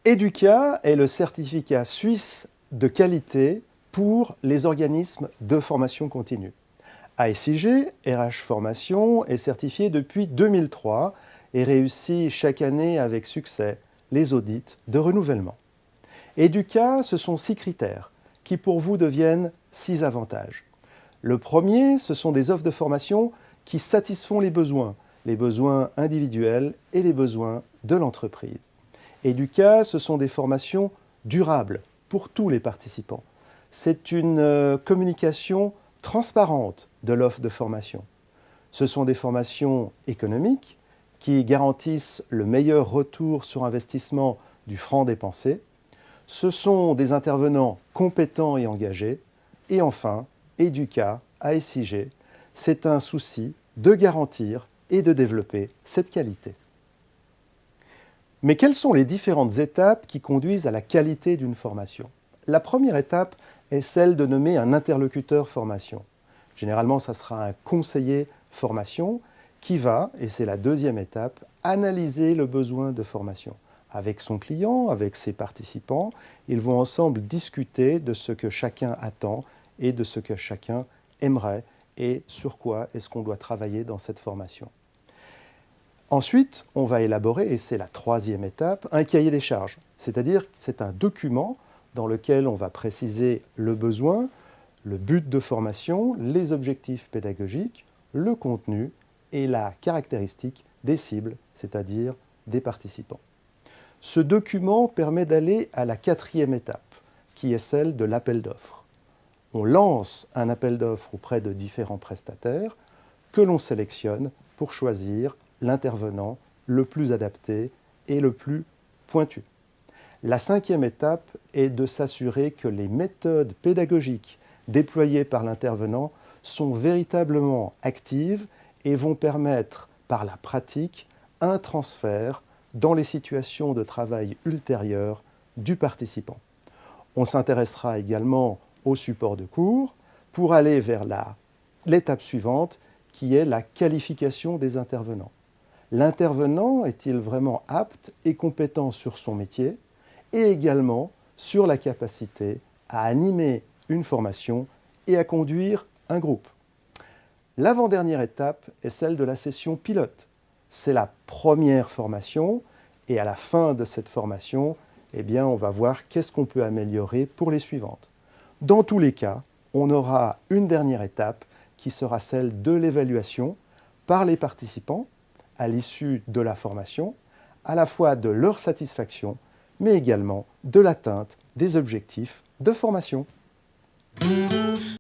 EDUCA est le certificat suisse de qualité pour les organismes de formation continue. ASIG, RH Formation, est certifié depuis 2003 et réussit chaque année avec succès les audits de renouvellement. EDUCA, ce sont 6 critères qui pour vous deviennent 6 avantages. Le premier, ce sont des offres de formation qui satisfont les besoins individuels et les besoins de l'entreprise. EDUCA, ce sont des formations durables pour tous les participants. C'est une communication transparente de l'offre de formation. Ce sont des formations économiques qui garantissent le meilleur retour sur investissement du franc dépensé. Ce sont des intervenants compétents et engagés. Et enfin, EDUCA, ASIG, c'est un souci de garantir et de développer cette qualité. Mais quelles sont les différentes étapes qui conduisent à la qualité d'une formation? La première étape est celle de nommer un interlocuteur formation. Généralement, ça sera un conseiller formation qui va, et c'est la deuxième étape, analyser le besoin de formation. Avec son client, avec ses participants, ils vont ensemble discuter de ce que chacun attend et de ce que chacun aimerait et sur quoi est-ce qu'on doit travailler dans cette formation. Ensuite, on va élaborer, et c'est la troisième étape, un cahier des charges. C'est-à-dire que c'est un document dans lequel on va préciser le besoin, le but de formation, les objectifs pédagogiques, le contenu et la caractéristique des cibles, c'est-à-dire des participants. Ce document permet d'aller à la quatrième étape, qui est celle de l'appel d'offres. On lance un appel d'offres auprès de différents prestataires que l'on sélectionne pour choisir l'intervenant le plus adapté et le plus pointu. La cinquième étape est de s'assurer que les méthodes pédagogiques déployées par l'intervenant sont véritablement actives et vont permettre par la pratique un transfert dans les situations de travail ultérieures du participant. On s'intéressera également au support de cours pour aller vers l'étape suivante qui est la qualification des intervenants. L'intervenant est-il vraiment apte et compétent sur son métier et également sur la capacité à animer une formation et à conduire un groupe. L'avant-dernière étape est celle de la session pilote. C'est la première formation et à la fin de cette formation, on va voir qu'est-ce qu'on peut améliorer pour les suivantes. Dans tous les cas, on aura une dernière étape qui sera celle de l'évaluation par les participants à l'issue de la formation, à la fois de leur satisfaction, mais également de l'atteinte des objectifs de formation.